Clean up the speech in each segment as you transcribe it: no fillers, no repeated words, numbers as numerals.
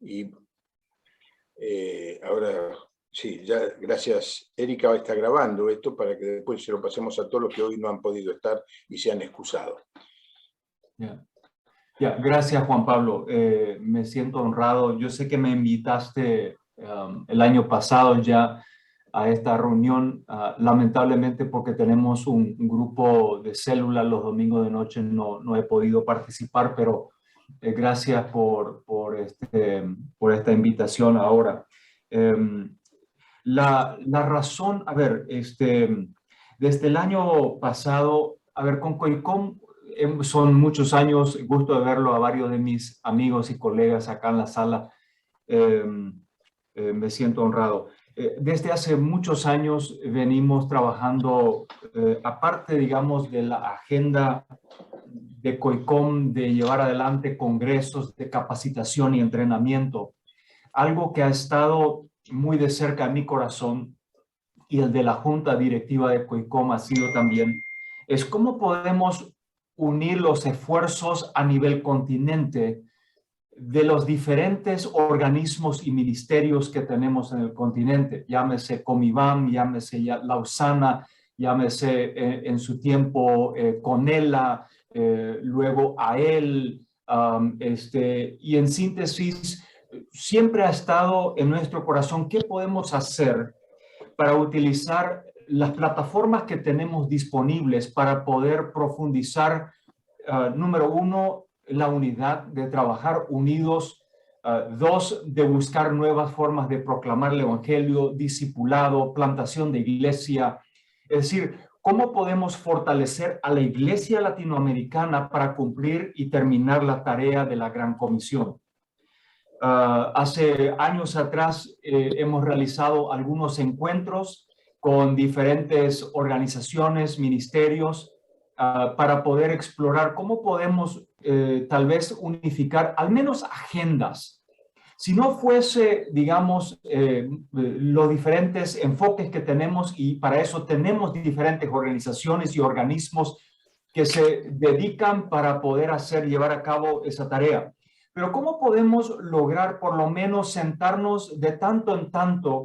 Y ahora, sí, ya, gracias. Erika está grabando esto para que después se lo pasemos a todos los que hoy no han podido estar y se han excusado. Gracias, Juan Pablo. Me siento honrado. Yo sé que me invitaste el año pasado ya a esta reunión. Lamentablemente, porque tenemos un grupo de células los domingos de noche, no he podido participar, pero gracias por esta invitación ahora. La razón, a ver, desde el año pasado, a ver, con COICOM son muchos años, gusto de verlo a varios de mis amigos y colegas acá en la sala. Me siento honrado. Desde hace muchos años venimos trabajando, aparte, digamos, de la agenda de COICOM, de llevar adelante congresos de capacitación y entrenamiento. Algo que ha estado muy de cerca en mi corazón y el de la Junta Directiva de COICOM ha sido también, es cómo podemos unir los esfuerzos a nivel continente de los diferentes organismos y ministerios que tenemos en el continente, llámese Comibam, llámese Lausana, llámese en su tiempo CONELA, luego AEL, y en síntesis, siempre ha estado en nuestro corazón qué podemos hacer para utilizar las plataformas que tenemos disponibles para poder profundizar, número uno, la unidad de trabajar unidos, dos, de buscar nuevas formas de proclamar el evangelio, discipulado, plantación de iglesia. Es decir, ¿cómo podemos fortalecer a la iglesia latinoamericana para cumplir y terminar la tarea de la Gran Comisión? Hace años atrás hemos realizado algunos encuentros con diferentes organizaciones, ministerios, para poder explorar cómo podemos tal vez unificar al menos agendas. Si no fuese, digamos, los diferentes enfoques que tenemos, y para eso tenemos diferentes organizaciones y organismos que se dedican para poder llevar a cabo esa tarea. Pero ¿cómo podemos lograr por lo menos sentarnos de tanto en tanto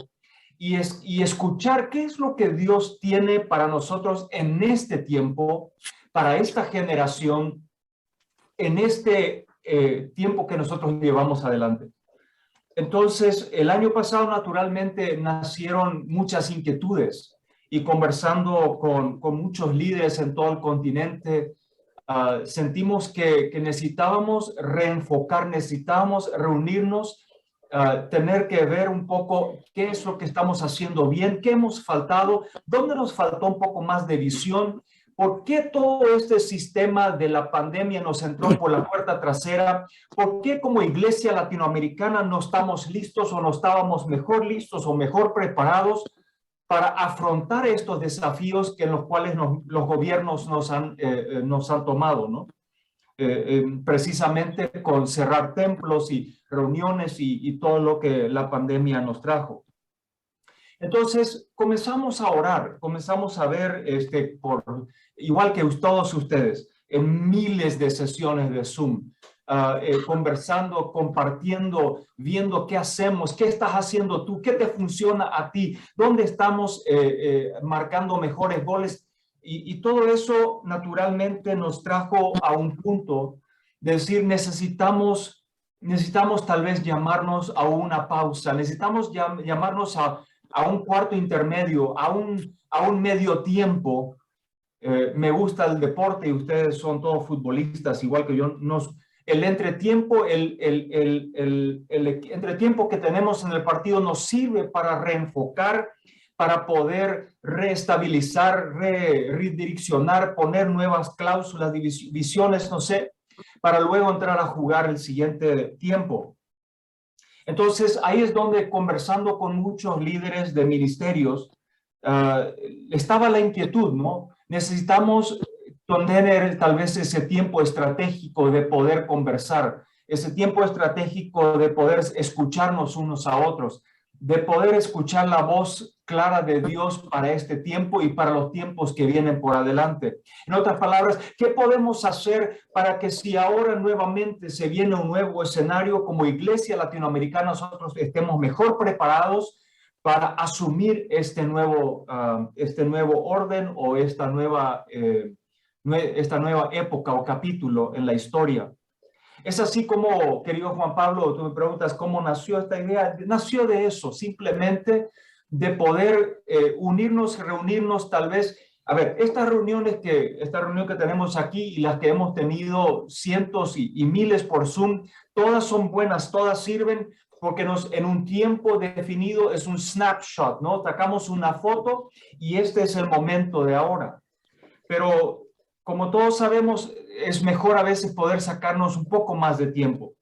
y escuchar qué es lo que Dios tiene para nosotros en este tiempo, para esta generación, en este tiempo que nosotros llevamos adelante? Entonces, el año pasado naturalmente nacieron muchas inquietudes, y conversando con muchos líderes en todo el continente, sentimos que necesitábamos reenfocar, necesitábamos reunirnos, tener que ver un poco qué es lo que estamos haciendo bien, qué hemos faltado, dónde nos faltó un poco más de visión, por qué todo este sistema de la pandemia nos entró por la puerta trasera, por qué como iglesia latinoamericana no estamos listos o no estábamos mejor listos o mejor preparados para afrontar estos desafíos en los cuales los gobiernos nos han tomado, ¿no? Precisamente con cerrar templos y reuniones y todo lo que la pandemia nos trajo. Entonces comenzamos a orar, comenzamos a ver, igual que todos ustedes, en miles de sesiones de Zoom, conversando, compartiendo, viendo qué hacemos, qué estás haciendo tú, qué te funciona a ti, dónde estamos marcando mejores goles. Y todo eso naturalmente nos trajo a un punto de decir, necesitamos tal vez llamarnos a una pausa, necesitamos llamarnos a un cuarto intermedio, a un medio tiempo. Me gusta el deporte y ustedes son todos futbolistas igual que yo. El entretiempo, el entretiempo que tenemos en el partido nos sirve para reenfocar, para poder reestabilizar, redireccionar, poner nuevas cláusulas, visiones, no sé, para luego entrar a jugar el siguiente tiempo. Entonces, ahí es donde, conversando con muchos líderes de ministerios, estaba la inquietud, ¿no? Necesitamos tener tal vez ese tiempo estratégico de poder conversar, ese tiempo estratégico de poder escucharnos unos a otros, de poder escuchar la voz clara de Dios para este tiempo y para los tiempos que vienen por adelante. En otras palabras, ¿qué podemos hacer para que si ahora nuevamente se viene un nuevo escenario como iglesia latinoamericana, nosotros estemos mejor preparados para asumir este nuevo orden o esta nueva época o capítulo en la historia? Es así como, querido Juan Pablo, tú me preguntas cómo nació esta idea. Nació de eso, simplemente de poder unirnos, reunirnos tal vez. A ver, esta reunión que tenemos aquí y las que hemos tenido cientos y miles por Zoom, todas son buenas, todas sirven porque en un tiempo definido es un snapshot, ¿no? Sacamos una foto y este es el momento de ahora. Pero como todos sabemos, es mejor a veces poder sacarnos un poco más de tiempo,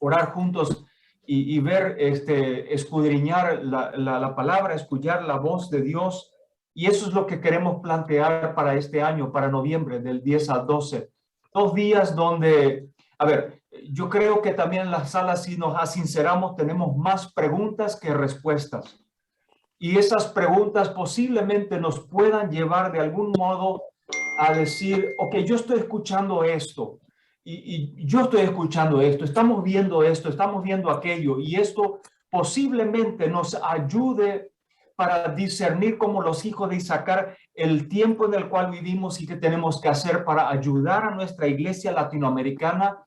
orar juntos y ver, escudriñar la palabra, escuchar la voz de Dios. Y eso es lo que queremos plantear para este año, para noviembre, del 10 al 12. 2 días donde, a ver, yo creo que también en la sala, si nos asinceramos, tenemos más preguntas que respuestas. Y esas preguntas posiblemente nos puedan llevar de algún modo a decir, ok, yo estoy escuchando esto y yo estoy escuchando esto, estamos viendo esto, estamos viendo aquello, y esto posiblemente nos ayude para discernir como los hijos de Isaacar el tiempo en el cual vivimos y qué tenemos que hacer para ayudar a nuestra iglesia latinoamericana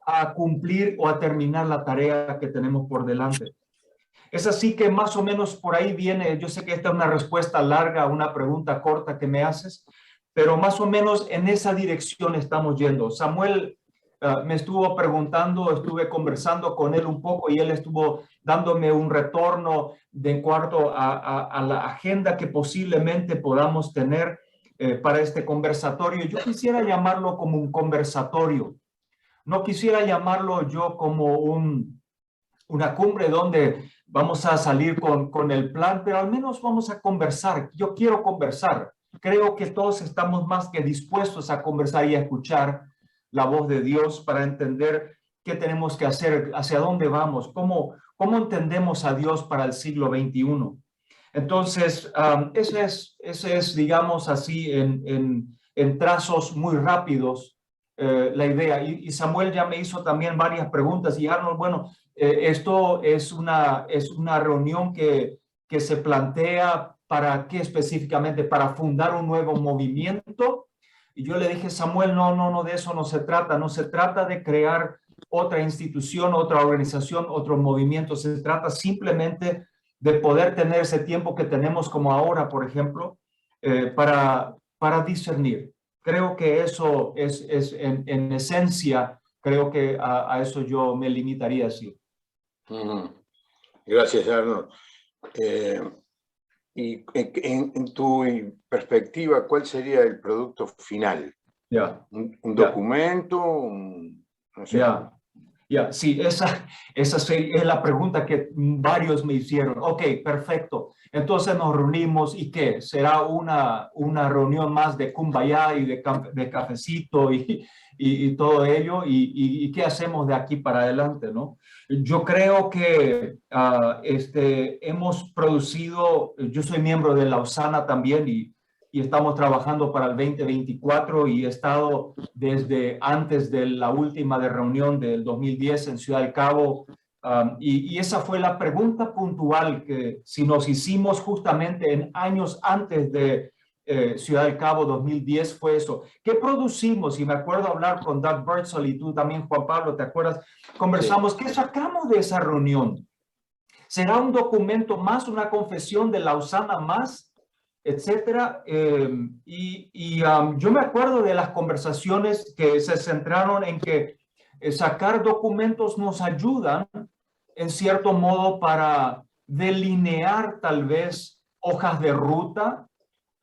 a cumplir o a terminar la tarea que tenemos por delante. Es así que más o menos por ahí viene. Yo sé que esta es una respuesta larga a una pregunta corta que me haces, pero más o menos en esa dirección estamos yendo. Samuel me estuvo preguntando, estuve conversando con él un poco y él estuvo dándome un retorno de cuanto a la agenda que posiblemente podamos tener para este conversatorio. Yo quisiera llamarlo como un conversatorio. No quisiera llamarlo yo como una cumbre donde vamos a salir con el plan, pero al menos vamos a conversar. Yo quiero conversar. Creo que todos estamos más que dispuestos a conversar y a escuchar la voz de Dios para entender qué tenemos que hacer, hacia dónde vamos, cómo entendemos a Dios para el siglo XXI. Entonces, ese es, digamos así, en trazos muy rápidos, la idea. Y Samuel ya me hizo también varias preguntas y Arnold, bueno, esto es una reunión que se plantea ¿para qué específicamente? ¿Para fundar un nuevo movimiento? Y yo le dije, Samuel, no, de eso no se trata. No se trata de crear otra institución, otra organización, otro movimiento. Se trata simplemente de poder tener ese tiempo que tenemos como ahora, por ejemplo, para discernir. Creo que eso es en esencia, creo que a eso yo me limitaría así. Gracias, Arnold. Y en tu perspectiva, ¿cuál sería el producto final? ¿Un documento? No sé. Sí, esa es la pregunta que varios me hicieron. Ok, perfecto. Entonces nos reunimos y ¿qué? ¿Será una reunión más de kumbaya y de cafecito y todo ello? ¿Y qué hacemos de aquí para adelante, no? Yo creo que hemos producido, yo soy miembro de la Osana también y estamos trabajando para el 2024 y he estado desde antes de la última reunión del 2010 en Ciudad del Cabo. Y esa fue la pregunta puntual que si nos hicimos justamente en años antes de Ciudad del Cabo 2010 fue eso. ¿Qué producimos? Y me acuerdo hablar con Doug Birdsall y tú también, Juan Pablo, ¿te acuerdas? Conversamos, ¿qué sacamos de esa reunión? ¿Será un documento más, una confesión de la Osana más? Etcétera. Yo me acuerdo de las conversaciones que se centraron en que sacar documentos nos ayudan en cierto modo para delinear tal vez hojas de ruta,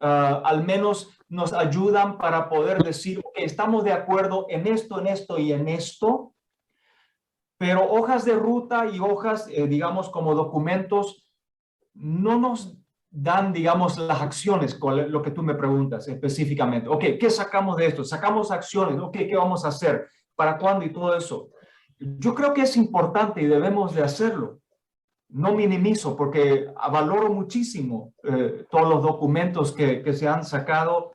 al menos nos ayudan para poder decir que estamos de acuerdo en esto y en esto, pero hojas de ruta y hojas, digamos, como documentos, no nos dan, digamos, las acciones con lo que tú me preguntas específicamente. Ok, ¿qué sacamos de esto? Sacamos acciones, ok, ¿qué vamos a hacer? ¿Para cuándo? Y todo eso. Yo creo que es importante y debemos de hacerlo. no minimizo porque valoro muchísimo todos los documentos que se han sacado,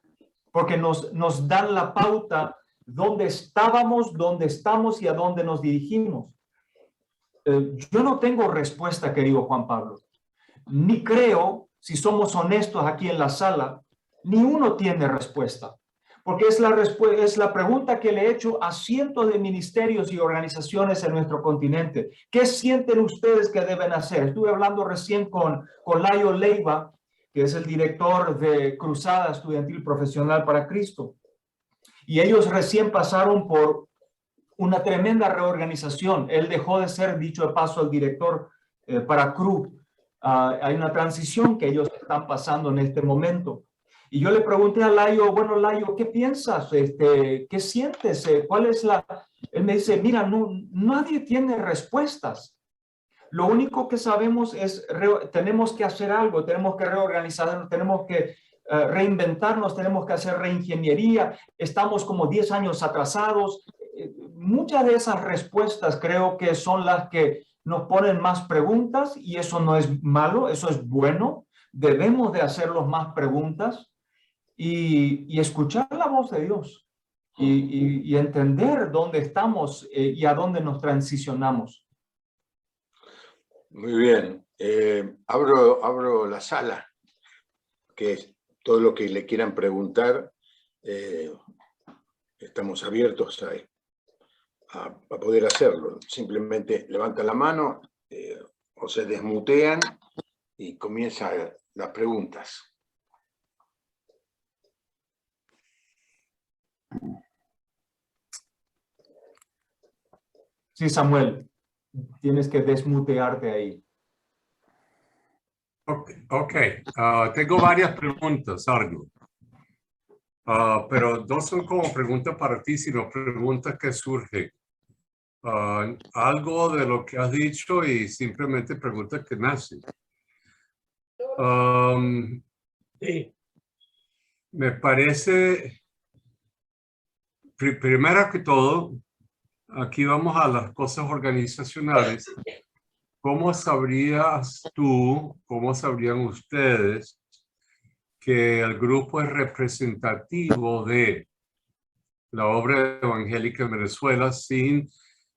porque nos dan la pauta dónde estábamos, dónde estamos y a dónde nos dirigimos. Yo no tengo respuesta, querido Juan Pablo, ni creo, si somos honestos aquí en la sala, ni uno tiene respuesta, porque es la pregunta que le he hecho a cientos de ministerios y organizaciones en nuestro continente. ¿Qué sienten ustedes que deben hacer? Estuve hablando recién con Layo Leiva, que es el director de Cruzada Estudiantil Profesional para Cristo, y ellos recién pasaron por una tremenda reorganización. Él dejó de ser, dicho de paso, el director para CRU. Hay una transición que ellos están pasando en este momento. Y yo le pregunté a Layo, bueno, Layo, ¿qué piensas? ¿Qué sientes? ¿Cuál es la...? Él me dice, mira, nadie tiene respuestas. Lo único que sabemos es, tenemos que hacer algo, tenemos que reorganizarnos, tenemos que reinventarnos, tenemos que hacer reingeniería, estamos como 10 años atrasados. Muchas de esas respuestas creo que son las que nos ponen más preguntas, y eso no es malo, eso es bueno. Debemos de hacerlos más preguntas y escuchar la voz de Dios y entender dónde estamos y a dónde nos transicionamos. Muy bien. Abro la sala, que es todo lo que le quieran preguntar. Estamos abiertos a poder hacerlo. Simplemente levantan la mano o se desmutean y comienzan las preguntas. Sí, Samuel, tienes que desmutearte ahí. Ok. Tengo varias preguntas, Argo. Pero no son como preguntas para ti, sino preguntas que surgen. Algo de lo que has dicho y simplemente preguntas que nacen. Me parece, primero que todo, aquí vamos a las cosas organizacionales. ¿Cómo sabrías tú, cómo sabrían ustedes que el grupo es representativo de la obra evangélica en Venezuela sin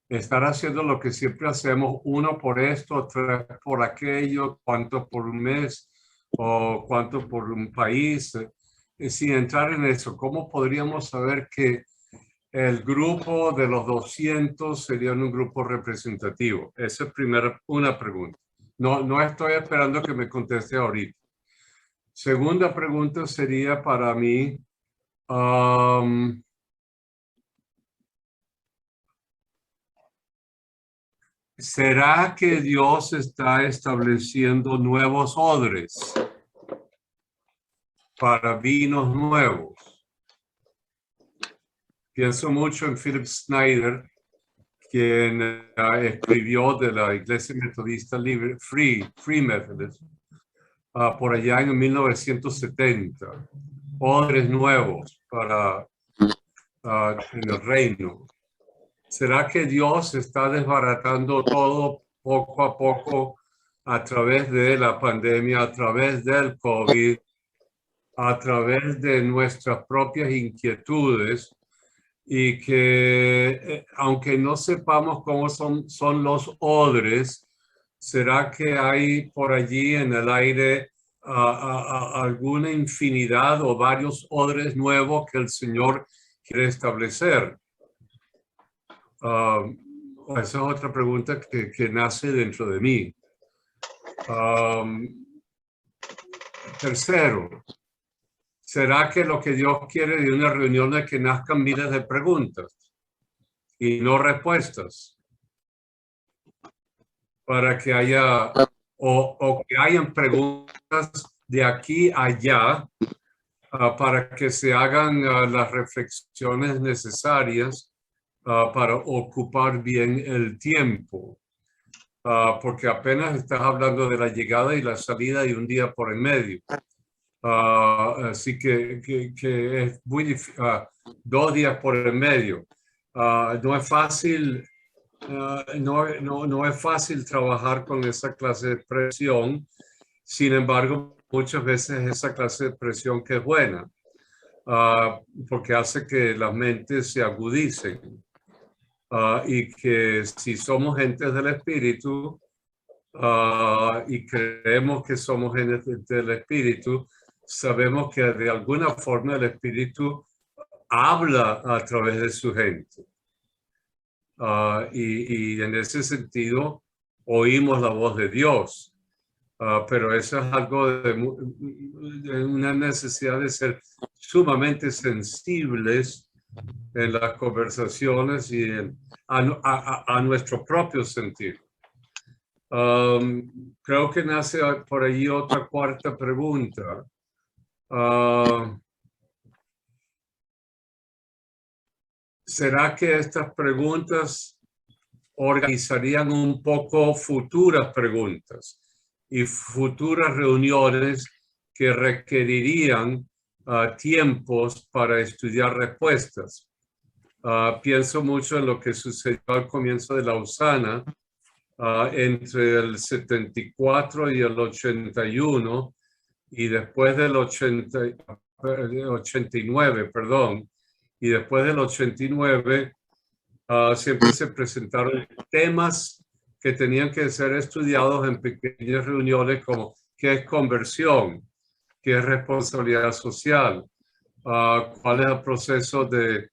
estar haciendo lo que siempre hacemos, uno por esto, tres por aquello, cuánto por un mes o cuánto por un país? Sin entrar en eso, ¿cómo podríamos saber que el grupo de los 200 sería un grupo representativo? Esa es una pregunta. No estoy esperando que me conteste ahorita. Segunda pregunta sería para mí, ¿será que Dios está estableciendo nuevos odres para vinos nuevos? Pienso mucho en Philip Snyder, quien escribió de la Iglesia Metodista Libre, Free Methodist, por allá en 1970. Odres nuevos para en el reino. ¿Será que Dios está desbaratando todo poco a poco a través de la pandemia, a través del COVID, a través de nuestras propias inquietudes? Y que aunque no sepamos cómo son los odres, ¿será que hay por allí en el aire alguna infinidad o varios odres nuevos que el Señor quiere establecer? Esa es otra pregunta que nace dentro de mí. Tercero, ¿será que lo que Dios quiere de una reunión es que nazcan miles de preguntas y no respuestas? Para que haya, o que hayan preguntas de aquí a allá, para que se hagan las reflexiones necesarias para ocupar bien el tiempo. Porque apenas estás hablando de la llegada y la salida y un día por en medio. Así que es muy difícil, 2 días por en medio. No es fácil no es fácil trabajar con esa clase de presión. Sin embargo, muchas veces esa clase de presión que es buena, porque hace que las mentes se agudicen. Y que si somos gentes del Espíritu y creemos que somos gentes del Espíritu, sabemos que de alguna forma el Espíritu habla a través de su gente. Y en ese sentido oímos la voz de Dios. Pero eso es algo de una necesidad de ser sumamente sensibles en las conversaciones y a nuestro propio sentir. Creo que nace por ahí otra cuarta pregunta. ¿Será que estas preguntas organizarían un poco futuras preguntas y futuras reuniones que requerirían tiempos para estudiar respuestas? Pienso mucho en lo que sucedió al comienzo de Lausana, entre el 74 y el 81, y después del 89, perdón, y después del 89, siempre se presentaron temas que tenían que ser estudiados en pequeñas reuniones, como qué es conversión, qué es responsabilidad social, cuál es el proceso de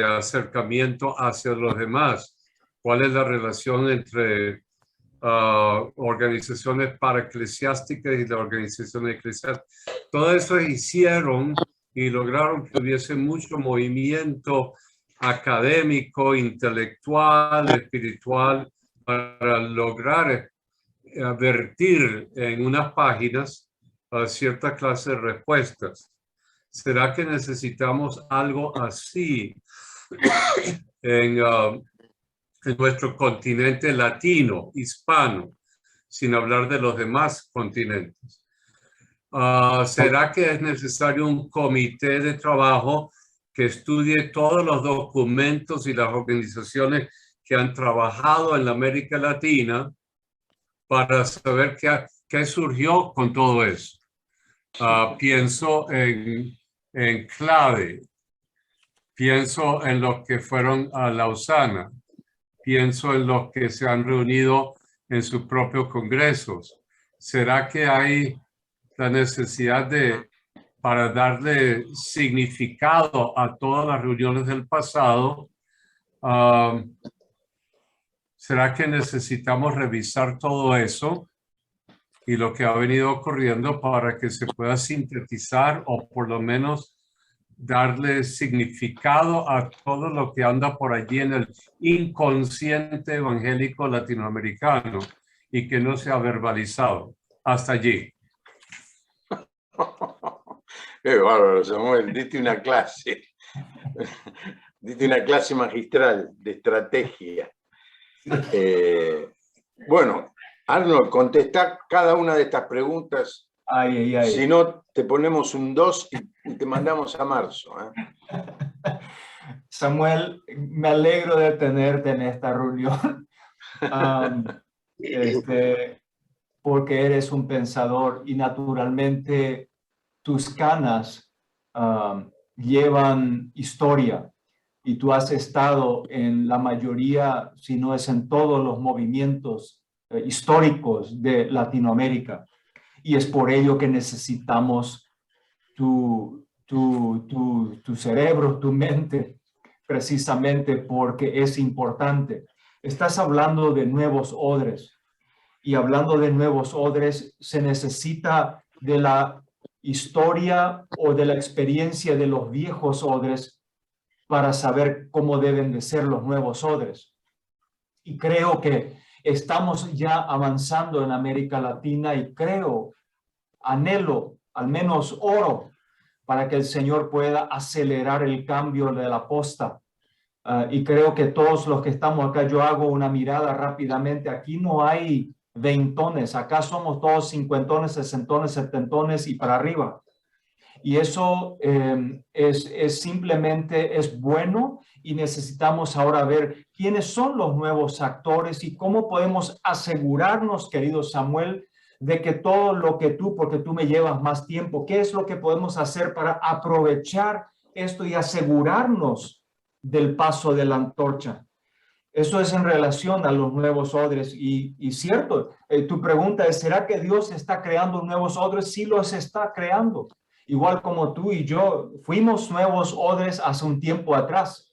acercamiento hacia los demás, cuál es la relación entre organizaciones paraeclesiásticas y la organización eclesiástica. Todo eso hicieron y lograron que hubiese mucho movimiento académico, intelectual, espiritual, para lograr vertir en unas páginas cierta clase de respuestas. ¿Será que necesitamos algo así en nuestro continente latino, hispano, sin hablar de los demás continentes? ¿Será que es necesario un comité de trabajo que estudie todos los documentos y las organizaciones que han trabajado en la América Latina para saber qué surgió con todo eso? Pienso en Clave, pienso en los que fueron a Lausana, pienso en los que se han reunido en sus propios congresos. ¿Será que hay la necesidad para darle significado a todas las reuniones del pasado? ¿Será que necesitamos revisar todo eso y lo que ha venido ocurriendo para que se pueda sintetizar o por lo menos darle significado a todo lo que anda por allí en el inconsciente evangélico latinoamericano y que no se ha verbalizado? Hasta allí. Qué bárbaro, Samuel, diste una clase. Diste una clase magistral de estrategia. Bueno, Arnold, contesta cada una de estas preguntas. Si no, te ponemos un 2 y te mandamos a marzo. Samuel, me alegro de tenerte en esta reunión. Porque eres un pensador y naturalmente tus canas llevan historia y tú has estado en la mayoría, si no es en todos los movimientos históricos de Latinoamérica, y es por ello que necesitamos tu cerebro, tu mente, precisamente porque es importante. Estás hablando de nuevos odres. Y hablando de nuevos odres, se necesita de la historia o de la experiencia de los viejos odres para saber cómo deben de ser los nuevos odres. Y creo que estamos ya avanzando en América Latina y anhelo, al menos oro, para que el Señor pueda acelerar el cambio de la posta. Y creo que todos los que estamos acá, yo hago una mirada rápidamente, aquí no hay veintones, acá somos todos cincuentones, sesentones, setentones y para arriba. Y eso simplemente es bueno, y necesitamos ahora ver quiénes son los nuevos actores y cómo podemos asegurarnos, querido Samuel, de que todo lo que porque tú me llevas más tiempo, qué es lo que podemos hacer para aprovechar esto y asegurarnos del paso de la antorcha. Eso es en relación a los nuevos odres. Y cierto, tu pregunta es, ¿será que Dios está creando nuevos odres? Sí los está creando. Igual como tú y yo fuimos nuevos odres hace un tiempo atrás.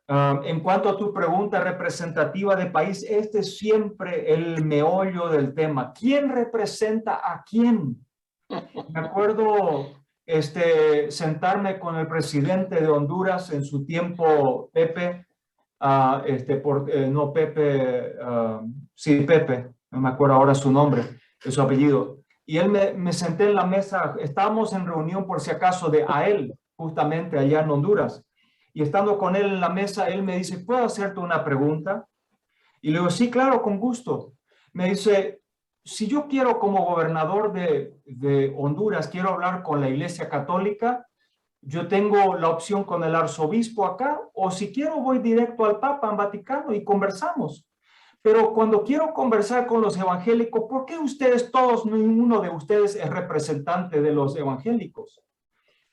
En cuanto a tu pregunta representativa de país, este es siempre el meollo del tema. ¿Quién representa a quién? Me acuerdo sentarme con el presidente de Honduras en su tiempo, Pepe, no Pepe, sí, Pepe, no me acuerdo ahora su nombre, su apellido. Y él me senté en la mesa, estábamos en reunión por si acaso de AEL, justamente allá en Honduras. Y estando con él en la mesa, él me dice, ¿puedo hacerte una pregunta? Y le digo, sí, claro, con gusto. Me dice, si yo quiero como gobernador de Honduras, quiero hablar con la Iglesia Católica, yo tengo la opción con el arzobispo acá, o si quiero voy directo al Papa en Vaticano y conversamos. Pero cuando quiero conversar con los evangélicos, ¿por qué ustedes todos, ninguno de ustedes es representante de los evangélicos?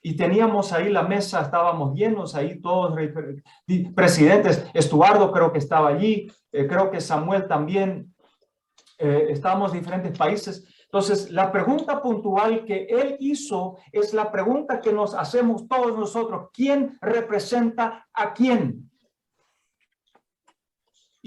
Y teníamos ahí la mesa, estábamos llenos ahí todos, presidentes, Estuardo creo que estaba allí, creo que Samuel también, estábamos en diferentes países. Entonces, la pregunta puntual que él hizo es la pregunta que nos hacemos todos nosotros. ¿Quién representa a quién?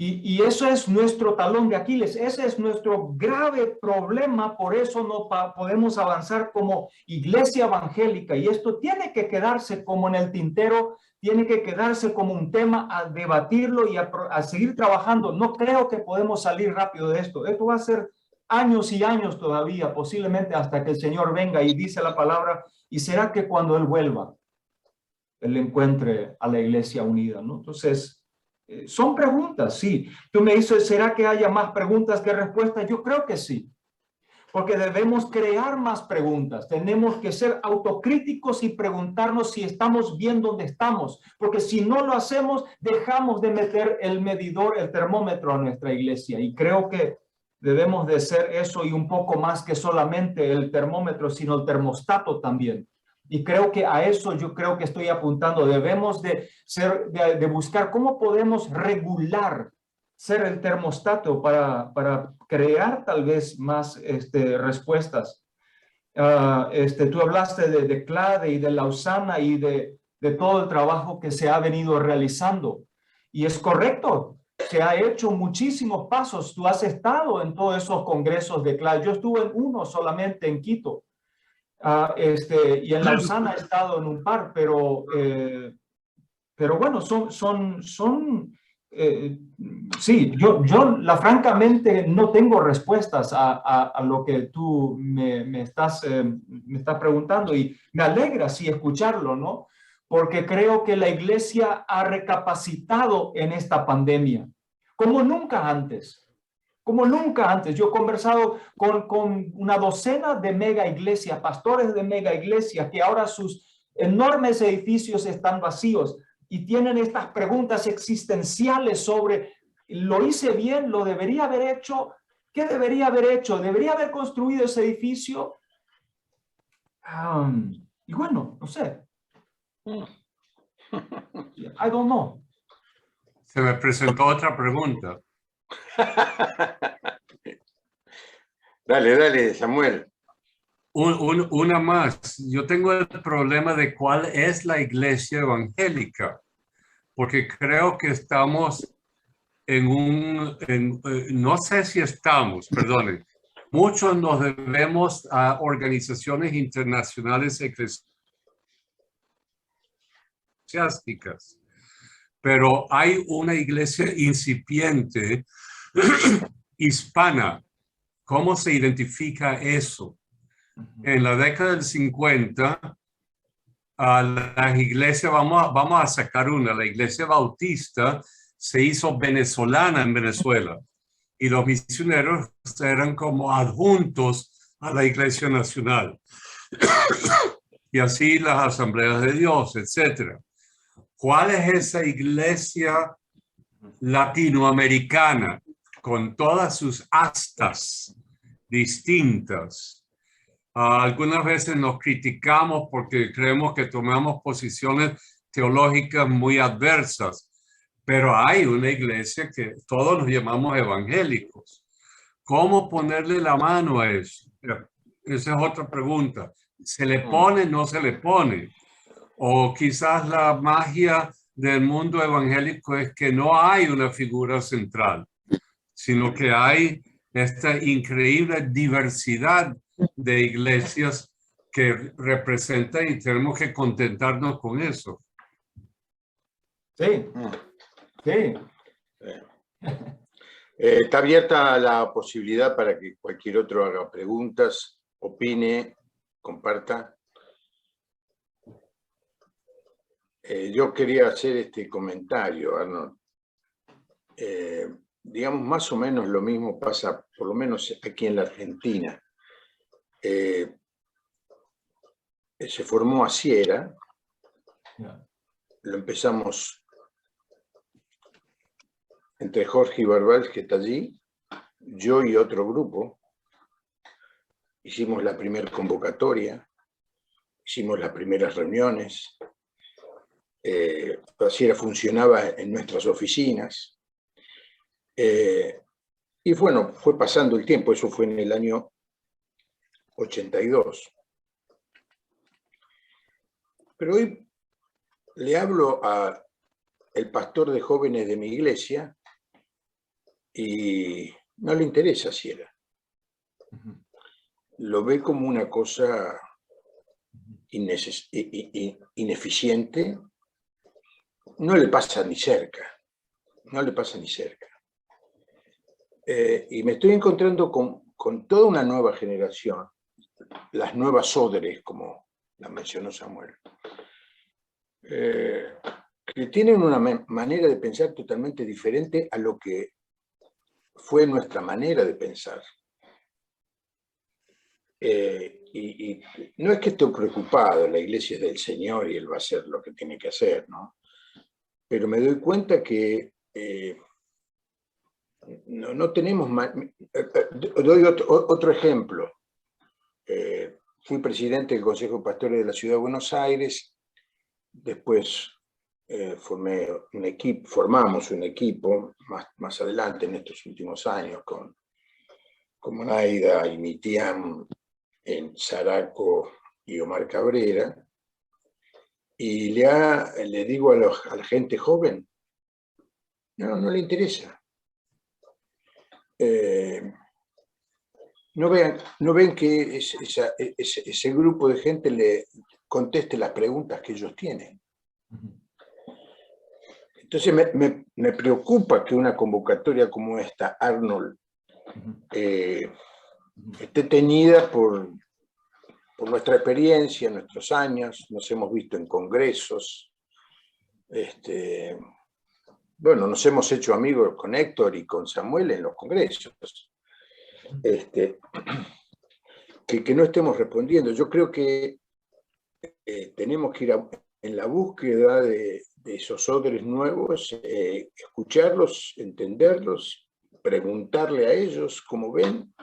Y eso es nuestro talón de Aquiles, ese es nuestro grave problema, por eso no podemos avanzar como iglesia evangélica, y esto tiene que quedarse como en el tintero, tiene que quedarse como un tema a debatirlo y a seguir trabajando. No creo que podemos salir rápido de esto va a ser años y años todavía, posiblemente hasta que el Señor venga y dice la palabra, y será que cuando Él vuelva, Él encuentre a la iglesia unida, ¿no? Entonces, son preguntas, sí. Tú me dices, ¿será que haya más preguntas que respuestas? Yo creo que sí, porque debemos crear más preguntas. Tenemos que ser autocríticos y preguntarnos si estamos bien donde estamos, porque si no lo hacemos, dejamos de meter el medidor, el termómetro a nuestra iglesia, y creo que debemos de ser eso y un poco más que solamente el termómetro, sino el termostato también. Y creo que a eso yo creo que estoy apuntando. Debemos de buscar cómo podemos regular, ser el termostato para crear tal vez más respuestas. Tú hablaste de CLADE y de Lausana y de todo el trabajo que se ha venido realizando. Y es correcto, se ha hecho muchísimos pasos. Tú has estado en todos esos congresos de CLADE. Yo estuve en uno solamente en Quito. Y en Lausana he estado en un par, pero bueno, sí, yo francamente no tengo respuestas a lo que tú me estás preguntando, y me alegra sí escucharlo, ¿no? Porque creo que la iglesia ha recapacitado en esta pandemia, como nunca antes. Como nunca antes. Yo he conversado con una docena de mega iglesias, pastores de mega iglesias, que ahora sus enormes edificios están vacíos y tienen estas preguntas existenciales sobre, ¿lo hice bien? ¿Lo debería haber hecho? ¿Qué debería haber hecho? ¿Debería haber construido ese edificio? Y bueno, no sé. I don't know. Se me presentó otra pregunta. Dale, Samuel. Una más. Yo tengo el problema de cuál es la iglesia evangélica, porque creo que estamos no sé si estamos, perdonen, muchos nos debemos a organizaciones internacionales eclesiásticas, pero hay una iglesia incipiente hispana. ¿Cómo se identifica eso? En la década del 50, las iglesias, vamos a sacar una, la iglesia bautista se hizo venezolana en Venezuela y los misioneros eran como adjuntos a la iglesia nacional. y así las asambleas de Dios, etc. ¿Cuál es esa iglesia latinoamericana con todas sus astas distintas? Algunas veces nos criticamos porque creemos que tomamos posiciones teológicas muy adversas, pero hay una iglesia que todos nos llamamos evangélicos. ¿Cómo ponerle la mano a eso? Esa es otra pregunta. ¿Se le pone, no se le pone? O quizás la magia del mundo evangélico es que no hay una figura central, sino que hay esta increíble diversidad de iglesias que representan y tenemos que contentarnos con eso. Sí, sí. Está abierta la posibilidad para que cualquier otro haga preguntas, opine, comparta. Yo quería hacer este comentario, Arnold. Digamos, más o menos lo mismo pasa, por lo menos aquí en la Argentina. Se formó Asiera, lo empezamos entre Jorge Ibarbal, que está allí, yo y otro grupo. Hicimos la primera convocatoria, hicimos las primeras reuniones. Asiera funcionaba en nuestras oficinas. Y bueno, fue pasando el tiempo, eso fue en el año 82. Pero hoy le hablo al pastor de jóvenes de mi iglesia y no le interesa Asiera. Lo ve como una cosa ineficiente. No le pasa ni cerca. No le pasa ni cerca. Y me estoy encontrando con toda una nueva generación, las nuevas odres, como la mencionó Samuel, que tienen una manera de pensar totalmente diferente a lo que fue nuestra manera de pensar. Y no es que esté preocupado, la iglesia es del Señor y Él va a hacer lo que tiene que hacer, ¿no? Pero me doy cuenta que no tenemos más. Doy otro ejemplo. Fui presidente del Consejo de Pastores de la Ciudad de Buenos Aires, después formamos un equipo más adelante en estos últimos años con Monaida y Mitiam en Zaraco y Omar Cabrera, y le digo a la gente joven, no le interesa. No ven que ese grupo de gente le conteste las preguntas que ellos tienen. Entonces me preocupa que una convocatoria como esta, Arnold, esté teñida por nuestra experiencia, nuestros años, nos hemos visto en congresos, bueno, nos hemos hecho amigos con Héctor y con Samuel en los congresos, que no estemos respondiendo. Yo creo que tenemos que ir en la búsqueda de esos odres nuevos, escucharlos, entenderlos, preguntarle a ellos cómo ven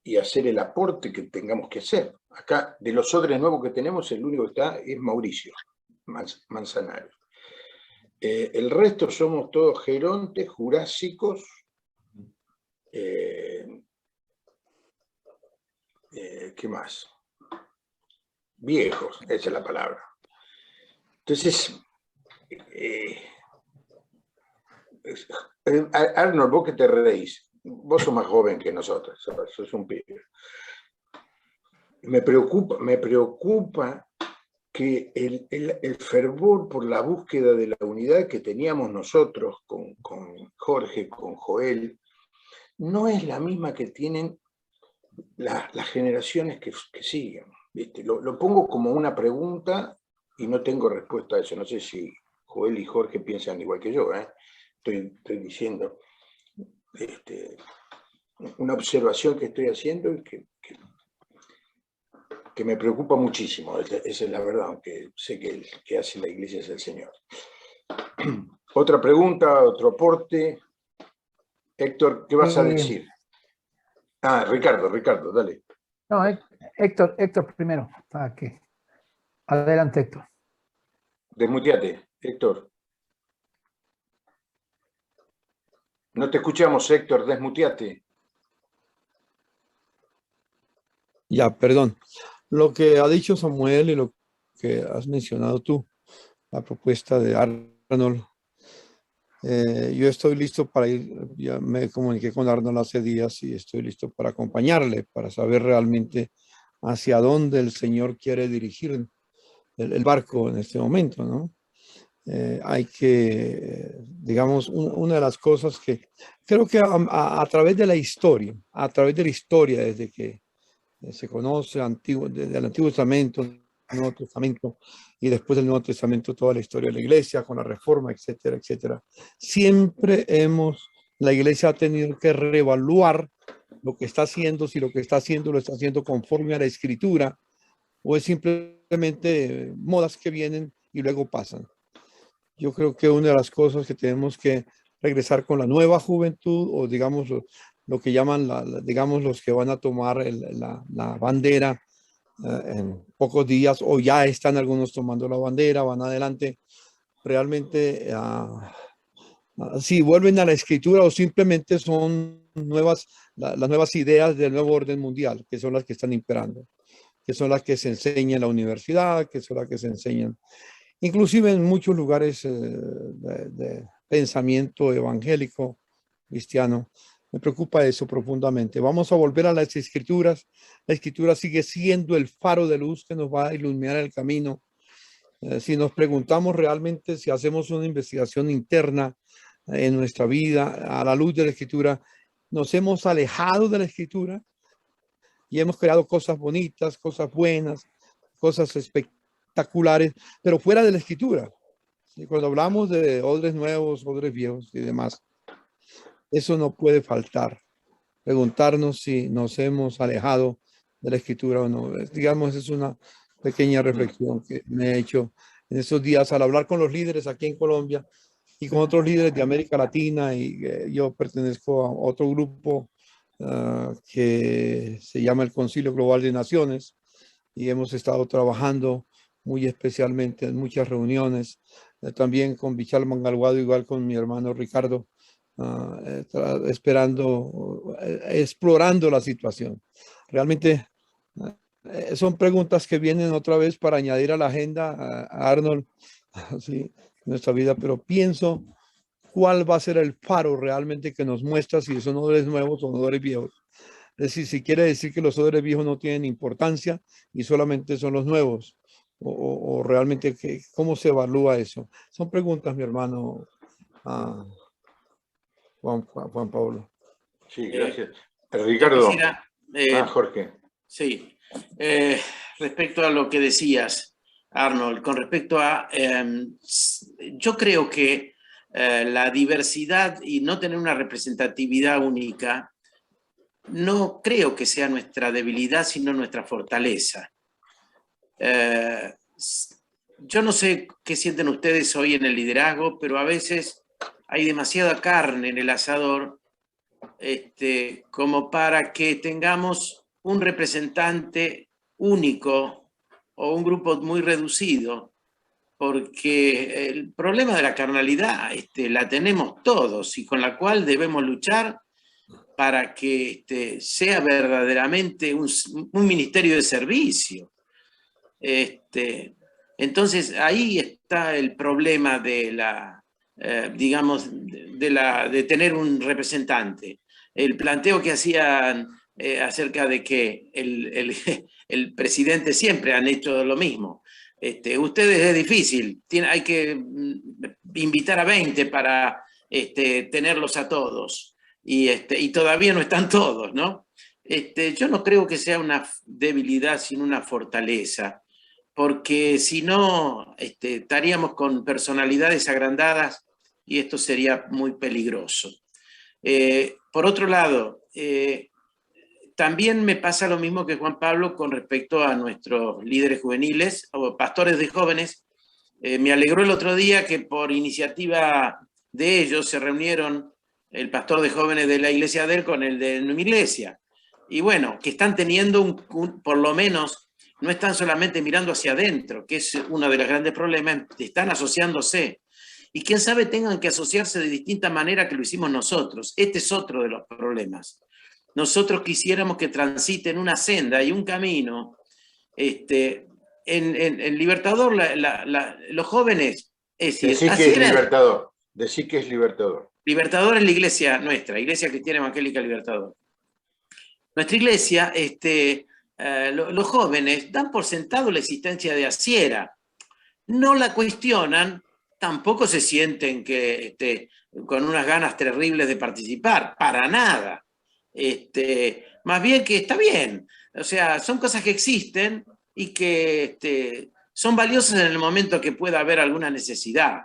y hacer el aporte que tengamos que hacer. Acá, de los odres nuevos que tenemos, el único que está es Mauricio Manzanares. El resto somos todos gerontes, jurásicos, ¿qué más? Viejos, esa es la palabra. Entonces, Arnold, vos que te reís, vos sos más joven que nosotros, sos un pibe. Me preocupa que el fervor por la búsqueda de la unidad que teníamos nosotros con Jorge, con Joel, no es la misma que tienen las generaciones que siguen. ¿Viste? Lo pongo como una pregunta y no tengo respuesta a eso. No sé si Joel y Jorge piensan igual que yo. Estoy diciendo una observación que estoy haciendo y que que me preocupa muchísimo, esa es la verdad, aunque sé que el que hace la iglesia es el Señor. Otra pregunta, otro aporte. Héctor, ¿qué vas a decir? Ah, Ricardo, dale. No, Héctor primero, para que. Adelante, Héctor. Desmuteate, Héctor. No te escuchamos, Héctor, desmuteate. Ya, perdón. Lo que ha dicho Samuel y lo que has mencionado tú, la propuesta de Arnold, yo estoy listo para ir, ya me comuniqué con Arnold hace días y estoy listo para acompañarle, para saber realmente hacia dónde el Señor quiere dirigir el barco en este momento, ¿no? Hay que, digamos, una de las cosas que creo que a través de la historia, desde que se conoce del Antiguo Testamento, el Nuevo Testamento y después del Nuevo Testamento toda la historia de la iglesia con la reforma, etcétera, etcétera. Siempre la iglesia ha tenido que reevaluar lo que está haciendo, si lo que está haciendo lo está haciendo conforme a la escritura o es simplemente modas que vienen y luego pasan. Yo creo que una de las cosas que tenemos que regresar con la nueva juventud o digamos lo que llaman, digamos, los que van a tomar la bandera en pocos días o ya están algunos tomando la bandera, van adelante, realmente si vuelven a la escritura o simplemente son las nuevas ideas del nuevo orden mundial, que son las que están imperando, que son las que se enseñan en la universidad, que son las que se enseñan inclusive en muchos lugares de pensamiento evangélico cristiano. Me preocupa eso profundamente. Vamos a volver a las escrituras. La escritura sigue siendo el faro de luz que nos va a iluminar el camino. Si nos preguntamos realmente, si hacemos una investigación interna en nuestra vida a la luz de la escritura, nos hemos alejado de la escritura y hemos creado cosas bonitas, cosas buenas, cosas espectaculares, pero fuera de la escritura. Y cuando hablamos de odres nuevos, odres viejos y demás, eso no puede faltar. Preguntarnos si nos hemos alejado de la escritura o no. Digamos, es una pequeña reflexión que me he hecho en estos días al hablar con los líderes aquí en Colombia y con otros líderes de América Latina. Y yo pertenezco a otro grupo que se llama el Concilio Global de Naciones y hemos estado trabajando muy especialmente en muchas reuniones, también con Bichal Mangalguado, igual con mi hermano Ricardo, explorando la situación. Realmente son preguntas que vienen otra vez para añadir a la agenda, a Arnold, sí, nuestra vida, pero pienso cuál va a ser el faro realmente que nos muestra si son odres nuevos o odres viejos. Es decir, si quiere decir que los odres viejos no tienen importancia y solamente son los nuevos. O realmente, ¿cómo se evalúa eso? Son preguntas, mi hermano Juan Pablo. Sí, gracias. Ricardo. Quisiera, Jorge. Sí. Respecto a lo que decías, Arnold, con respecto a... yo creo que la diversidad y no tener una representatividad única, no creo que sea nuestra debilidad, sino nuestra fortaleza. Yo no sé qué sienten ustedes hoy en el liderazgo, pero a veces hay demasiada carne en el asador como para que tengamos un representante único o un grupo muy reducido, porque el problema de la carnalidad la tenemos todos y con la cual debemos luchar para que sea verdaderamente un ministerio de servicio. Entonces ahí está el problema de la, digamos, de tener un representante. El planteo que hacían acerca de que el presidente siempre han hecho lo mismo. Ustedes es difícil, hay que invitar a 20 para tenerlos a todos y todavía no están todos, ¿no? Yo no creo que sea una debilidad sino una fortaleza, porque si no estaríamos con personalidades agrandadas y esto sería muy peligroso. Por otro lado, también me pasa lo mismo que Juan Pablo con respecto a nuestros líderes juveniles o pastores de jóvenes. Me alegró el otro día que por iniciativa de ellos se reunieron el pastor de jóvenes de la iglesia de él con el de mi iglesia. Y bueno, que están teniendo por lo menos, no están solamente mirando hacia adentro, que es uno de los grandes problemas, están asociándose. Y quién sabe tengan que asociarse de distinta manera que lo hicimos nosotros. Este es otro de los problemas. Nosotros quisiéramos que transiten una senda y un camino. En Libertador, los jóvenes, es decir, Decí que es Libertador. Decí que es Libertador. Libertador es la iglesia nuestra, Iglesia Cristiana Evangélica Libertador. Nuestra iglesia, los jóvenes dan por sentado la existencia de Asiera. No la cuestionan, tampoco se sienten con unas ganas terribles de participar, para nada. Más bien que está bien. O sea, son cosas que existen y que son valiosas en el momento que pueda haber alguna necesidad.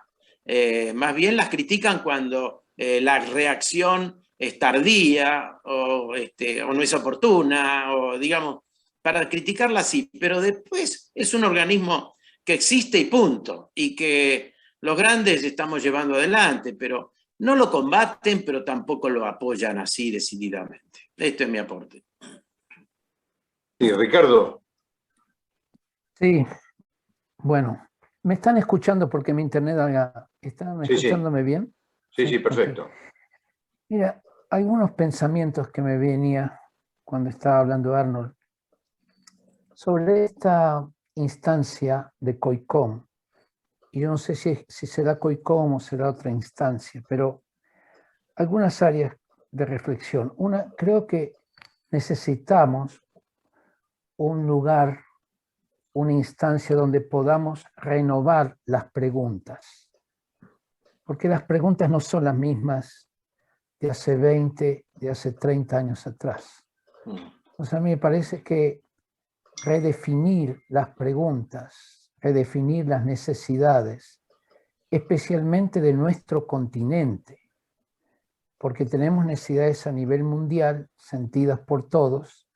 Más bien las critican cuando la reacción es tardía o no es oportuna, o digamos, para criticarla sí, pero después es un organismo que existe y punto, y que los grandes estamos llevando adelante, pero no lo combaten, pero tampoco lo apoyan así decididamente. Esto es mi aporte. Sí, Ricardo. Sí, bueno, ¿me están escuchando porque mi internet ¿están escuchándome bien? Sí, perfecto. Okay. Mira, algunos pensamientos que me venía cuando estaba hablando Arnold sobre esta instancia de COICOM. Y yo no sé si será COICOM o será otra instancia, pero algunas áreas de reflexión. Una, creo que necesitamos un lugar, una instancia donde podamos renovar las preguntas. Porque las preguntas no son las mismas de hace 20, de hace 30 años atrás. O sea, a mí me parece que redefinir las preguntas, redefinir las necesidades, especialmente de nuestro continente, porque tenemos necesidades a nivel mundial, sentidas por todos,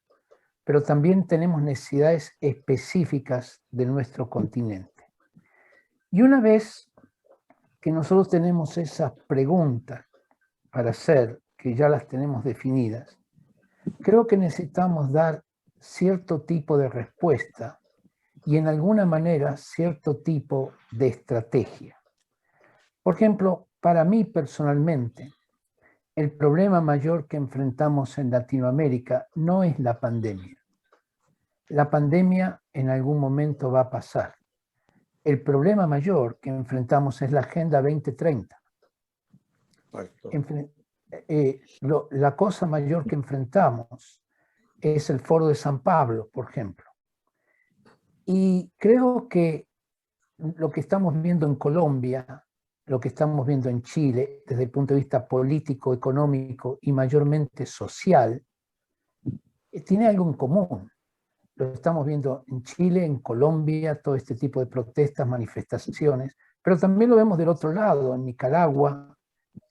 pero también tenemos necesidades específicas de nuestro continente. Y una vez que nosotros tenemos esas preguntas para hacer, que ya las tenemos definidas, creo que necesitamos dar cierto tipo de respuesta y en alguna manera cierto tipo de estrategia. Por ejemplo, para mí personalmente, el problema mayor que enfrentamos en Latinoamérica no es la pandemia. La pandemia en algún momento va a pasar. El problema mayor que enfrentamos es la Agenda 2030. La cosa mayor que enfrentamos es el Foro de San Pablo, por ejemplo. Y creo que lo que estamos viendo en Colombia, lo que estamos viendo en Chile, desde el punto de vista político, económico y mayormente social, tiene algo en común. Lo estamos viendo en Chile, en Colombia, todo este tipo de protestas, manifestaciones, pero también lo vemos del otro lado, en Nicaragua,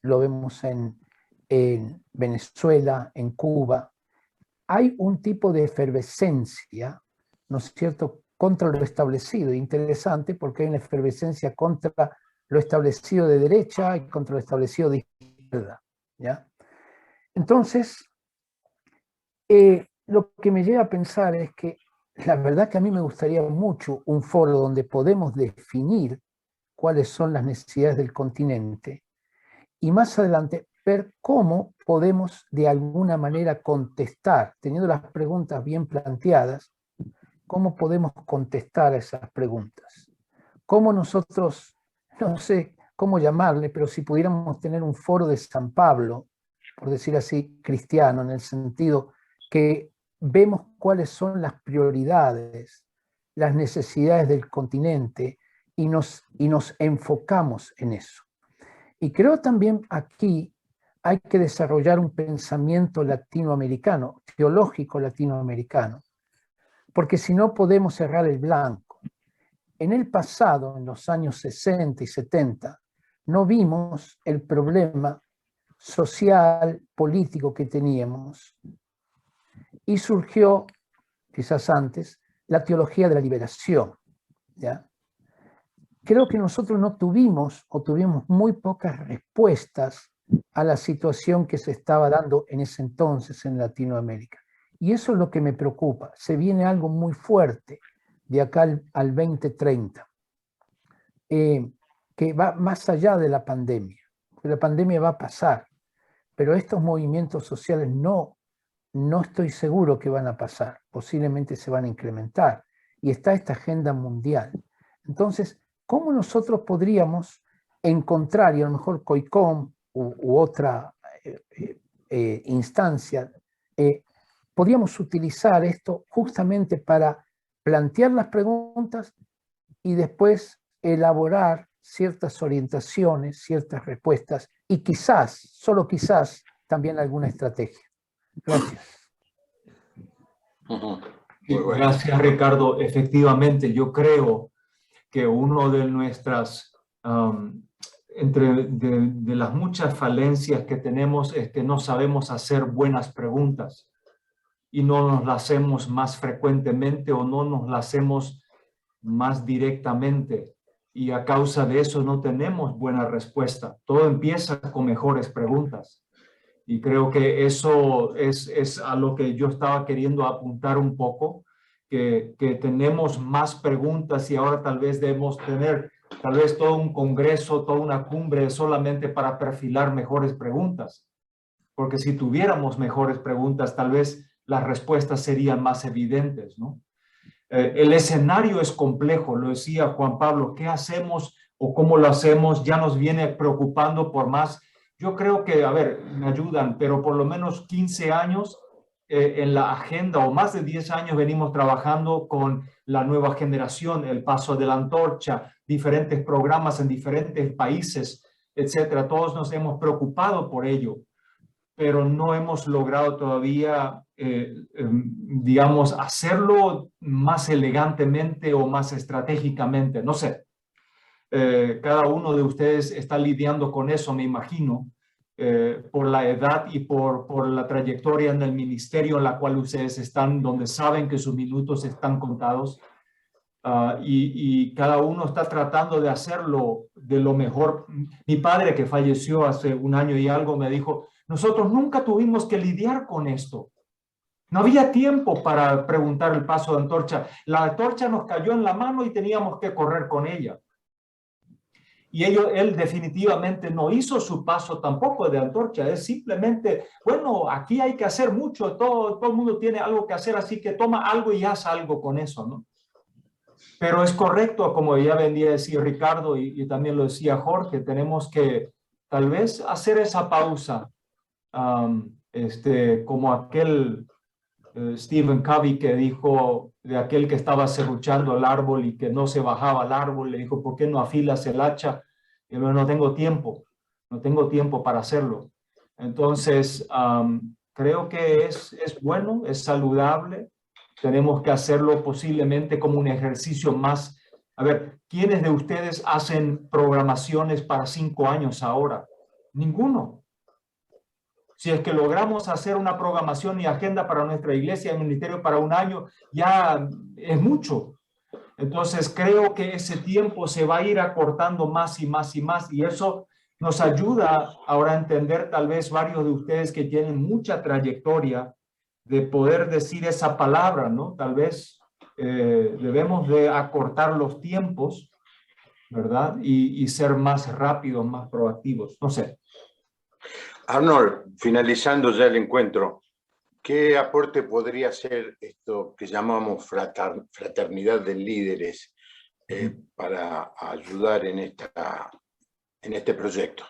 lo vemos en Venezuela, en Cuba. Hay un tipo de efervescencia, ¿no es cierto?, contra lo establecido. Interesante porque hay una efervescencia contra lo establecido de derecha y contra lo establecido de izquierda, ¿ya? Entonces, lo que me lleva a pensar es que la verdad que a mí me gustaría mucho un foro donde podemos definir cuáles son las necesidades del continente y más adelante ver cómo podemos de alguna manera contestar, teniendo las preguntas bien planteadas, cómo podemos contestar a esas preguntas. Cómo nosotros, no sé cómo llamarle, pero si pudiéramos tener un foro de San Pablo, por decir así, cristiano, en el sentido que vemos cuáles son las prioridades, las necesidades del continente y nos enfocamos en eso. Y creo también aquí hay que desarrollar un pensamiento latinoamericano, teológico latinoamericano, porque si no podemos cerrar el blanco. En el pasado, en los años 60 y 70, no vimos el problema social, político que teníamos y surgió, quizás antes, la teología de la liberación, ¿ya? Creo que nosotros no tuvimos o tuvimos muy pocas respuestas a la situación que se estaba dando en ese entonces en Latinoamérica. Y eso es lo que me preocupa. Se viene algo muy fuerte de acá al 2030, que va más allá de la pandemia. La pandemia va a pasar, pero estos movimientos sociales no estoy seguro que van a pasar. Posiblemente se van a incrementar. Y está esta agenda mundial. Entonces, ¿cómo nosotros podríamos encontrar, y a lo mejor COICOM u otra instancia, podríamos utilizar esto justamente para plantear las preguntas y después elaborar ciertas orientaciones, ciertas respuestas y quizás, solo quizás, también alguna estrategia? Gracias. Gracias, Ricardo. Efectivamente, yo creo que uno de nuestras, de las muchas falencias que tenemos es que no sabemos hacer buenas preguntas y no nos las hacemos más frecuentemente o no nos las hacemos más directamente, y a causa de eso no tenemos buena respuesta. Todo empieza con mejores preguntas. Y creo que eso es a lo que yo estaba queriendo apuntar un poco, que tenemos más preguntas y ahora tal vez debemos tener todo un congreso, toda una cumbre solamente para perfilar mejores preguntas. Porque si tuviéramos mejores preguntas, tal vez las respuestas serían más evidentes, ¿no? El escenario es complejo, lo decía Juan Pablo. ¿Qué hacemos o cómo lo hacemos? Ya nos viene preocupando por más. Yo creo que, a ver, me ayudan, pero por lo menos 15 años en la agenda, o más de 10 años venimos trabajando con la nueva generación, el paso de la antorcha, diferentes programas en diferentes países, etcétera. Todos nos hemos preocupado por ello, pero no hemos logrado todavía, digamos, hacerlo más elegantemente o más estratégicamente. No sé. Cada uno de ustedes está lidiando con eso, me imagino, por la edad y por la trayectoria en el ministerio en la cual ustedes están, donde saben que sus minutos están contados, y cada uno está tratando de hacerlo de lo mejor. Mi padre, que falleció hace un año y algo, me dijo: nosotros nunca tuvimos que lidiar con esto. No había tiempo para preguntar el paso de antorcha. La antorcha nos cayó en la mano y teníamos que correr con ella. Y él definitivamente no hizo su paso tampoco de antorcha. Es simplemente, bueno, aquí hay que hacer mucho, todo el mundo tiene algo que hacer, así que toma algo y haz algo con eso, ¿no? Pero es correcto, como ya venía a decir Ricardo y también lo decía Jorge, tenemos que tal vez hacer esa pausa, como aquel Stephen Covey que dijo de aquel que estaba serruchando el árbol y que no se bajaba al árbol. Le dijo: ¿por qué no afilas el hacha? Y yo: no tengo tiempo para hacerlo. Entonces, creo que es bueno, es saludable. Tenemos que hacerlo posiblemente como un ejercicio más. A ver, ¿quiénes de ustedes hacen programaciones para 5 años ahora? Ninguno. Si es que logramos hacer una programación y agenda para nuestra iglesia y ministerio para 1 año, ya es mucho. Entonces creo que ese tiempo se va a ir acortando más y más y más, y eso nos ayuda ahora a entender, tal vez varios de ustedes que tienen mucha trayectoria, de poder decir esa palabra, ¿no? Tal vez debemos de acortar los tiempos, ¿verdad? Y ser más rápidos, más proactivos. No sé. Arnold, finalizando ya el encuentro, ¿qué aporte podría ser esto que llamamos fraternidad de líderes para ayudar en este proyecto?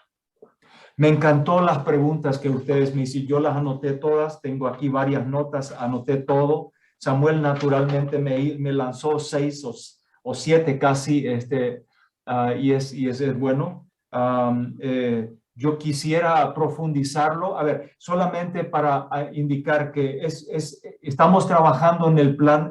Me encantó las preguntas que ustedes me hicieron. Yo las anoté todas, tengo aquí varias notas, anoté todo. Samuel naturalmente me lanzó 6 o 7 casi, y es bueno. Yo quisiera profundizarlo. A ver, solamente para indicar que estamos trabajando en el plan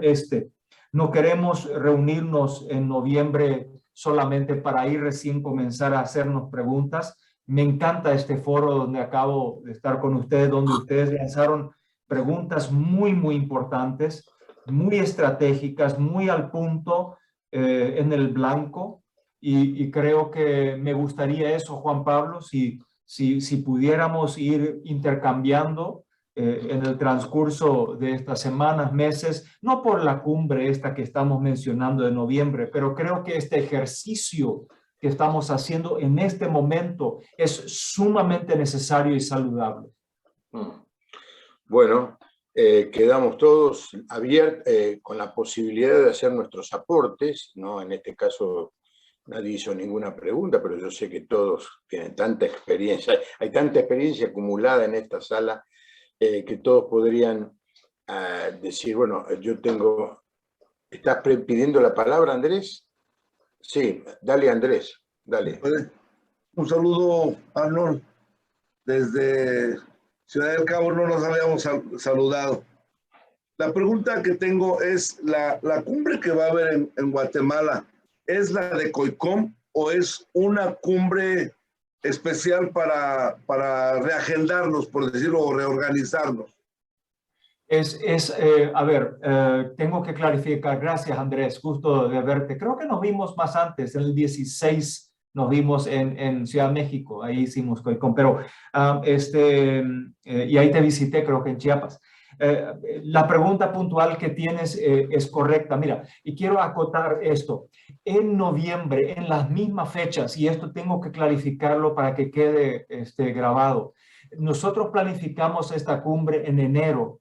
No queremos reunirnos en noviembre solamente para ir recién comenzar a hacernos preguntas. Me encanta este foro donde acabo de estar con ustedes, donde ustedes lanzaron preguntas muy, muy importantes, muy estratégicas, muy al punto, en el blanco, y creo que me gustaría eso, Juan Pablo, si pudiéramos ir intercambiando en el transcurso de estas semanas, meses, no por la cumbre esta que estamos mencionando de noviembre, pero creo que este ejercicio que estamos haciendo en este momento es sumamente necesario y saludable. Bueno, quedamos todos abiertos con la posibilidad de hacer nuestros aportes, ¿no? En este caso nadie hizo ninguna pregunta, pero yo sé que todos tienen tanta experiencia, hay tanta experiencia acumulada en esta sala que todos podrían decir, bueno, yo tengo... ¿Estás pidiendo la palabra, Andrés? Sí, dale, Andrés, dale. Un saludo, Arnold, desde Ciudad del Cabo, no nos habíamos saludado. La pregunta que tengo es, ¿la cumbre que va a haber en Guatemala es la de COICOM o es una cumbre especial para reagendarnos, por decirlo, o reorganizarnos? A ver, tengo que clarificar. Gracias, Andrés, gusto de verte. Creo que nos vimos más antes, en el 16 nos vimos en Ciudad de México, ahí hicimos COICOM, pero y ahí te visité, creo que en Chiapas. La pregunta puntual que tienes es correcta. Mira, y quiero acotar esto. En noviembre, en las mismas fechas, y esto tengo que clarificarlo para que quede grabado, nosotros planificamos esta cumbre en enero,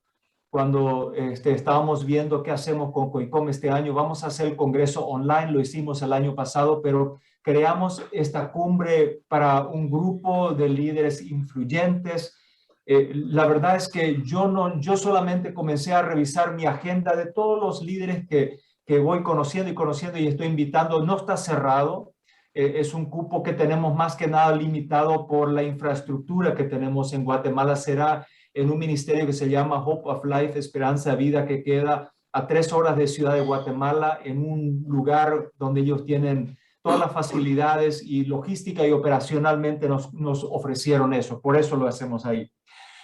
cuando estábamos viendo qué hacemos con COICOM este año. Vamos a hacer el congreso online, lo hicimos el año pasado, pero creamos esta cumbre para un grupo de líderes influyentes. La verdad es que yo solamente comencé a revisar mi agenda de todos los líderes que voy conociendo y estoy invitando. No está cerrado, es un cupo que tenemos más que nada limitado por la infraestructura que tenemos en Guatemala. Será en un ministerio que se llama Hope of Life, Esperanza de Vida, que queda a 3 horas de Ciudad de Guatemala, en un lugar donde ellos tienen todas las facilidades y logística y operacionalmente nos ofrecieron eso. Por eso lo hacemos ahí.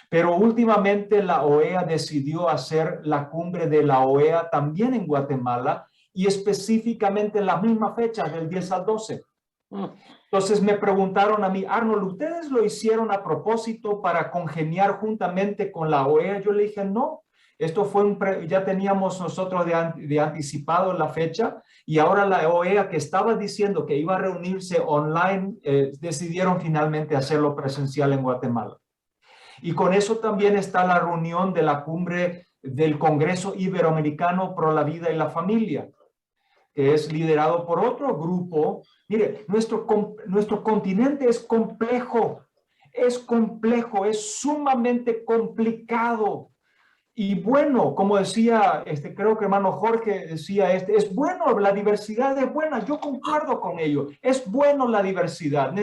Pero últimamente la OEA decidió hacer la cumbre de la OEA también en Guatemala y específicamente en las mismas fechas, del 10 al 12. Entonces me preguntaron a mí, Arnold, ¿ustedes lo hicieron a propósito para congeniar juntamente con la OEA? Yo le dije, no, esto fue ya teníamos nosotros de anticipado la fecha, y ahora la OEA, que estaba diciendo que iba a reunirse online, decidieron finalmente hacerlo presencial en Guatemala. Y con eso también está la reunión de la cumbre del Congreso Iberoamericano Pro la Vida y la Familia, que es liderado por otro grupo. Mire, nuestro continente es complejo, es sumamente complicado. Y bueno, como decía, creo que hermano Jorge decía, es bueno, la diversidad es buena, yo concuerdo con ello, es bueno la diversidad,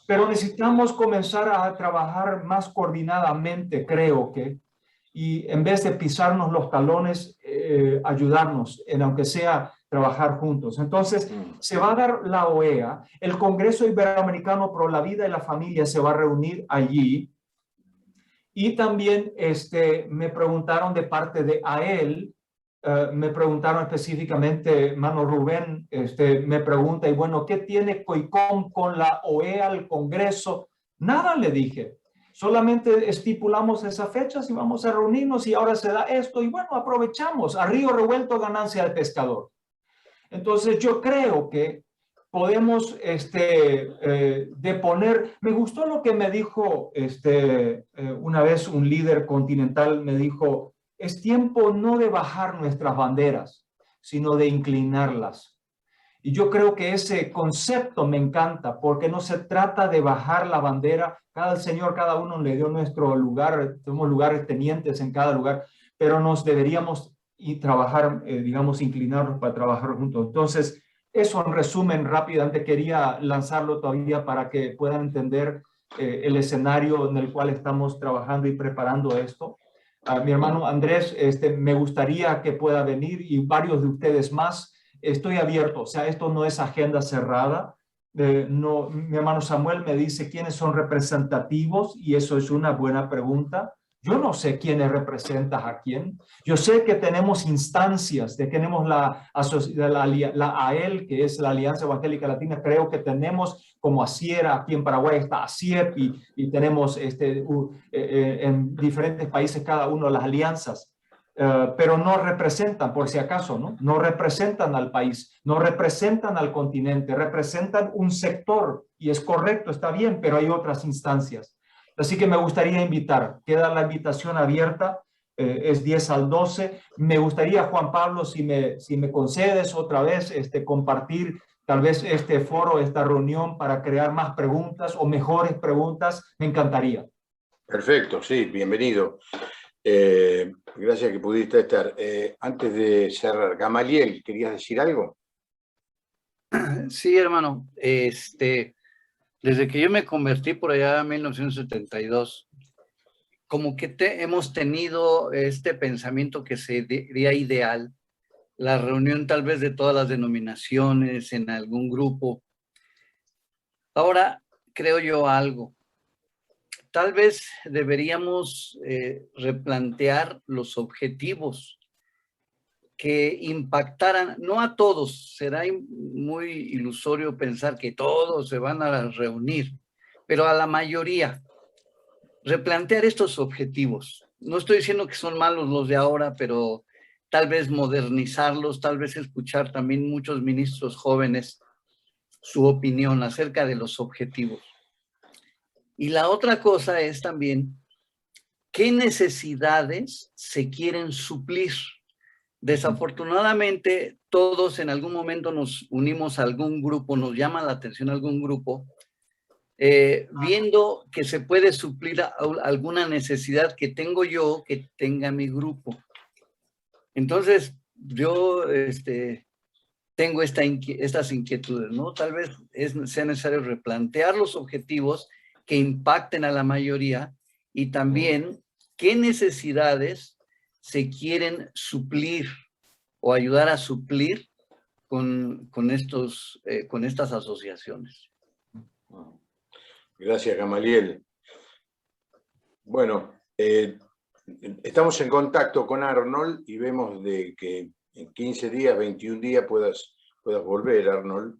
pero necesitamos comenzar a trabajar más coordinadamente, creo que, y en vez de pisarnos los talones, ayudarnos, aunque sea trabajar juntos. Entonces, se va a dar la OEA, el Congreso Iberoamericano Pro la Vida y la Familia se va a reunir allí, y también me preguntaron de parte de AEL, me preguntaron específicamente, hermano Rubén, me pregunta, y bueno, ¿qué tiene COICOM con la OEA, el Congreso? Nada, le dije. Solamente estipulamos esas fechas y vamos a reunirnos y ahora se da esto y bueno, aprovechamos. A río revuelto, ganancia del pescador. Entonces yo creo que podemos deponer. Me gustó lo que me dijo una vez un líder continental, me dijo, es tiempo no de bajar nuestras banderas, sino de inclinarlas. Y yo creo que ese concepto me encanta, porque no se trata de bajar la bandera. Cada uno le dio nuestro lugar, tenemos lugares tenientes en cada lugar, pero nos deberíamos trabajar, digamos, inclinarnos para trabajar juntos. Entonces, eso en resumen rápidamente quería lanzarlo todavía para que puedan entender el escenario en el cual estamos trabajando y preparando esto. Mi hermano Andrés, me gustaría que pueda venir y varios de ustedes más. Estoy abierto, o sea, esto no es agenda cerrada. No, mi hermano Samuel me dice quiénes son representativos y eso es una buena pregunta. Yo no sé quiénes representan a quién. Yo sé que tenemos instancias, de que tenemos la AEL, que es la Alianza Evangélica Latina. Creo que tenemos como ASIERA, aquí en Paraguay está ASIEP, y tenemos en diferentes países cada uno las alianzas. Pero no representan, por si acaso, ¿no? No representan al país, no representan al continente, representan un sector, y es correcto, está bien, pero hay otras instancias. Así que me gustaría invitar, queda la invitación abierta, es 10 al 12. Me gustaría, Juan Pablo, si me concedes otra vez compartir tal vez este foro, esta reunión para crear más preguntas o mejores preguntas, me encantaría. Perfecto, sí, bienvenido. Gracias que pudiste estar. Antes de cerrar, Gamaliel, ¿querías decir algo? Sí, hermano. Desde que yo me convertí por allá en 1972, como que hemos tenido este pensamiento que sería ideal, la reunión tal vez de todas las denominaciones en algún grupo. Ahora creo yo algo. Tal vez deberíamos replantear los objetivos que impactaran, no a todos, será muy ilusorio pensar que todos se van a reunir, pero a la mayoría. Replantear estos objetivos. No estoy diciendo que son malos los de ahora, pero tal vez modernizarlos, tal vez escuchar también muchos ministros jóvenes su opinión acerca de los objetivos. Y la otra cosa es también qué necesidades se quieren suplir. Desafortunadamente, todos en algún momento nos unimos a algún grupo, nos llama la atención algún grupo, viendo que se puede suplir alguna necesidad que tengo yo, que tenga mi grupo. Entonces, yo tengo estas inquietudes, ¿no? Tal vez sea necesario replantear los objetivos que impacten a la mayoría y también qué necesidades se quieren suplir o ayudar a suplir con estas asociaciones. Gracias, Gamaliel. Bueno, estamos en contacto con Arnold y vemos de que en 15 días, 21 días puedas volver, Arnold.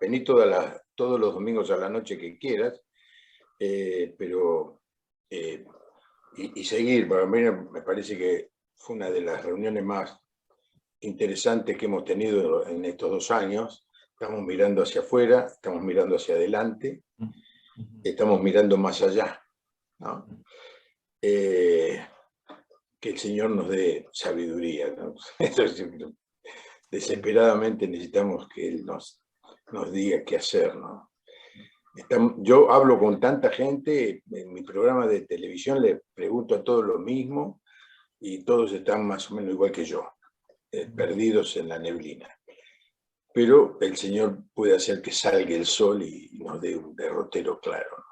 Vení todos los domingos a la noche que quieras, pero seguir. Para mí me parece que fue una de las reuniones más interesantes que hemos tenido en estos 2 años. Estamos mirando hacia afuera, estamos mirando hacia adelante, estamos mirando más allá, ¿no? Que el Señor nos dé sabiduría, ¿no? Desesperadamente necesitamos que Él nos diga qué hacer, ¿no? Yo hablo con tanta gente, en mi programa de televisión le pregunto a todos lo mismo y todos están más o menos igual que yo, perdidos en la neblina. Pero el Señor puede hacer que salga el sol y nos dé un derrotero claro, ¿no?